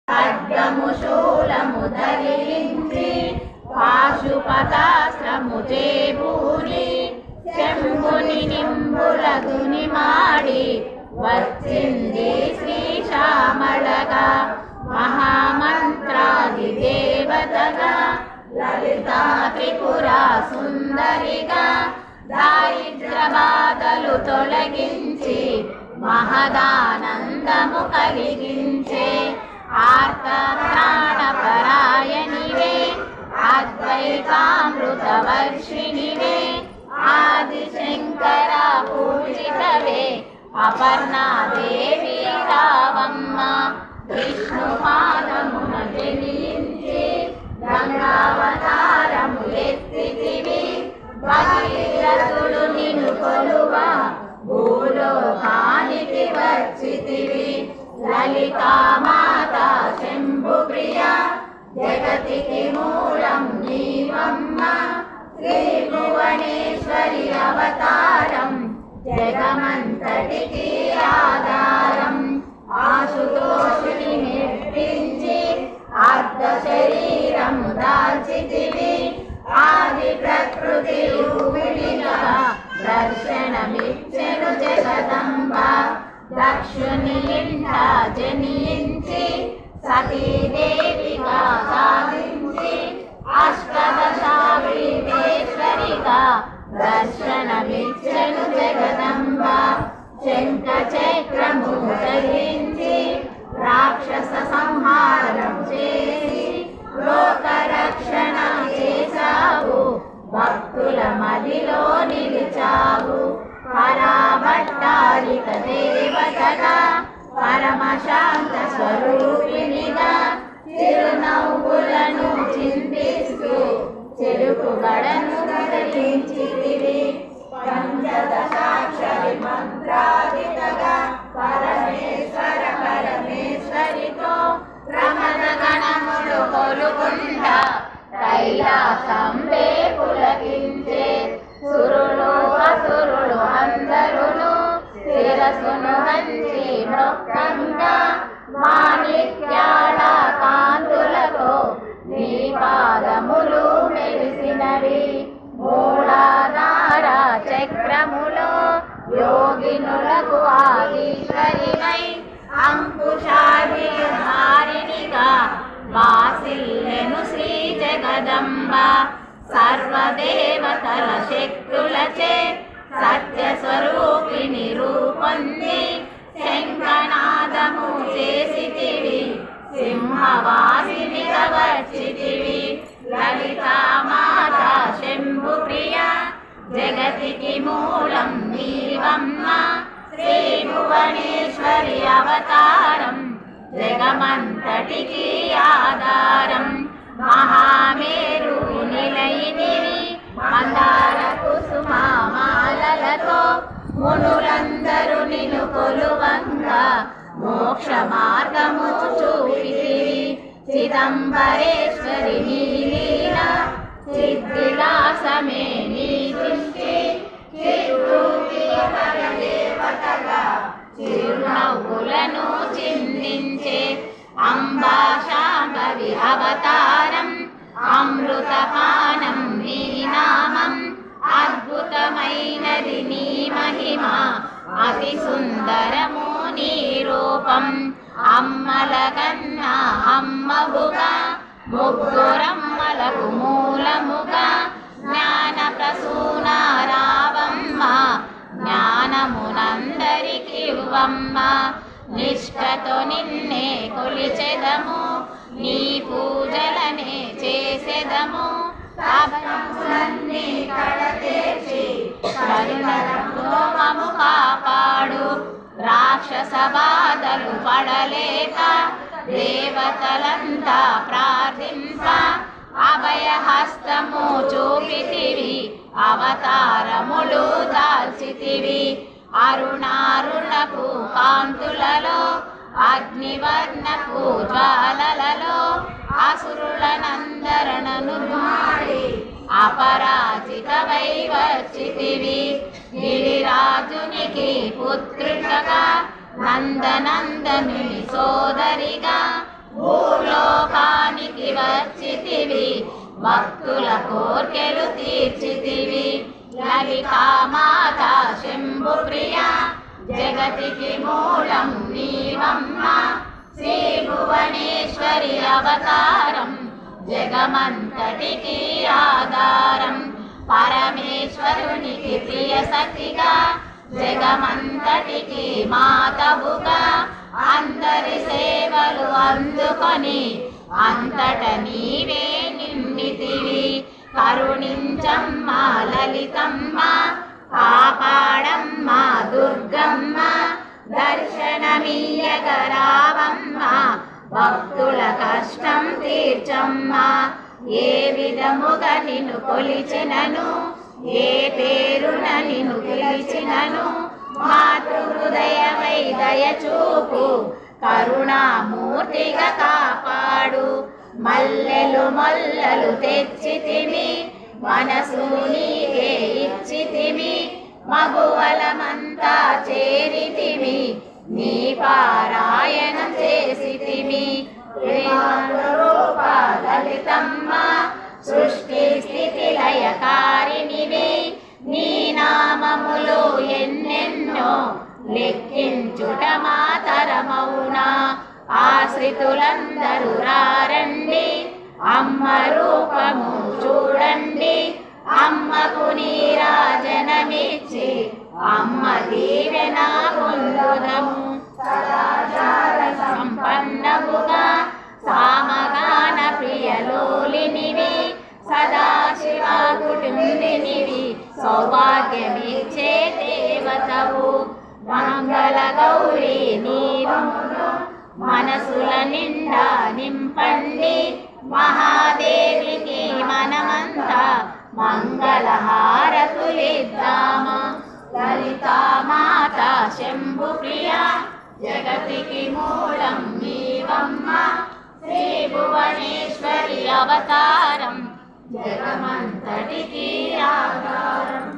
ఖడ్గము శూలము ధరించి పాశుపతాస్త్రము చేబూని శంభుని నింబులగుని మాడి వచ్చింది శ్రీ శ్యామళగా మహామంత్రాది దేవతగా లలితా త్రిపుర సుందరిగా దారిద్ర బాధలు తొలగించి మహదానందము కలిగించే ఆర్త ప్రాణపరాయణివే అద్వైతామృత వర్షిణివే ఆదిశంకర పూజితవే అపర్ణాదేవి రావమ్మ విష్ణుపాదమున జనించి గంగావతారము ఎత్తితివి భగీరథుడు నిన్ను కొలువ భూలోకానికి వచ్చితివి లలితామాత శంభుప్రియ జగతికి మూలం నీవమ్మ శ్రీ భువనేశ్వరి అవతారం జగమంతటికి ఆధారం ఆశుతోషుని మెప్పించి అర్ధ శరీరము దాల్చితివి ఆది ప్రకృతి రూపిణిగా దర్శనమిచ్చెను జగదంబ దక్షుని ఇంట జనించి సతీదేవిగా సాధించి అష్టదశావిధేశ్వరిగా దర్శనమిచ్చెను జగదంబ శంఖ చక్రము ధరించి రాక్షస సంహారం చేసి లోక రక్షణ చేశావు భక్తుల మదిలో నిలిచావు పరాభట్టారిక దేవతగా పరమశాంత స్వరూపిణిగా చిరునవ్వులను చిందిస్తూ చెరుకు గడను ధరించితివి పంచదశాక్షరి మంత్రాదితగా పరమేశ్వర పరమేశ్వరితో ప్రమద గణములు కొలుకుంటా కైలాసంబే పులకించే సురులు అసురులు అందరును శిరసును వంచి మృక్కంగా మాణిక్యాల కాంతులతో నీ పాదములు మెరిసినవి మూలాధార చక్రములో యోగినులకు ఆదీశ్వరివై అంకుశాధికారిణిగా వాసిల్లెను శ్రీ జగదంబ సర్వదేవతల శక్తులచే సత్య స్వరూపిణి రూపొంది శంఖనాదము చేసితివి సింహవాసినిగా వచ్చితివి లలితామాత శంభుప్రియ జగతికి మూలం నీవమ్మ శ్రీ భువనేశ్వరి అవతారం జగమంతటికి ఆధారం మహామేరు నిలయినివి మందార కుసుమాలతో మునులందరూ నిన్ను కొలువంగా మోక్ష మార్గము చూపితివి చిదంబరేశ్వరి నీ లీల చిద్విలాసమే నీ దృష్టి దేవతగా చిరునవ్వులను చిందించే అంబా శాంభవి అవతారం అమృతపానం నీ నామం అద్భుతమైనది నీ మహిమ అతి సుందరము నీ రూపం అమ్మల కన్నా అమ్మవుగా ముగ్గురమ్మలకు మూలముగా జ్ఞాన ప్రసూన రావమ్మ జ్ఞానమునందరికి ఇవ్వమ్మ నిష్ఠతో నిన్నే కొలిచెదము నీ పూజలనే చేసెదము పాపములన్నీ కడతేర్చి కరుణతో మము కాపాడు రాక్షస బాధలు పడలేక దేవతలంతా ప్రార్థింప అభయహస్తము చూపితివి అవతారములు దాల్చితివి అరుణారుణపు కాంతులలో అగ్నివర్ణపు జ్వాలలలో అసురులనందరణను మాడి అపరాజితవై వచ్చితివి గిరిరాజునికి పుత్రుడగా నందనందనుని సోదరిగా వచ్చితివి భక్తుల కోర్కెలు తీర్చితివి లలితా మాత శంభు ప్రియ జగతికి మూలం నీవమ్మ శ్రీ భువనేశ్వరి అవతారం జగమంతటికి ఆధారం పరమేశ్వరునికి ప్రియ సఖిగా జగమంతటికి మాతవుగా అందరి సేవలు అందుకొని అంతట నీవే నిండితివి కరుణించమ్మ లలితమ్మ కాపాడమ్మ దుర్గమ్మ దర్శనమీయగరావమ్మ భక్తుల కష్టం తీర్చమ్మ ఏ విధముగా నిన్ను కొలిచినను ఏ పేరున నిన్ను పిలిచినను మాతృహృదయమై దయచూపు కరుణామూర్తిగా కాపాడు మల్లెలు మొల్లలు తెచ్చితిమి మనసు నీకే ఇచ్చితిమి మగువలమంతా చేరితిమి నీ పారాయణం చేసితిమి రూప లలితమ్మ సృష్టి స్థితి లయకారిణివి నీ నామములు ఎన్నెన్నో లెక్కించుట మాతరమౌనా ఆశ్రితులందరూ రారండి అమ్మ రూపము చూడండి అమ్మకు నీరాజనమిచ్చి అమ్మ దీవెన పొందుదము సదాచార సంపన్నముగా సామగాన ప్రియలోలినివి సదాశివ కుటుంబినివి సౌభాగ్యమిచ్చే దేవతవు మంగళ గౌరీ నీవు మనసుల నిండా నింపండి మహాదేవికి మనమంతా మంగళహారతులిద్దామా లలితా మాత శంభు ప్రియ జగతికి మూలం నీవమ్మ శ్రీ భువనేశ్వరి అవతారం జగమంతటికి ఆధారం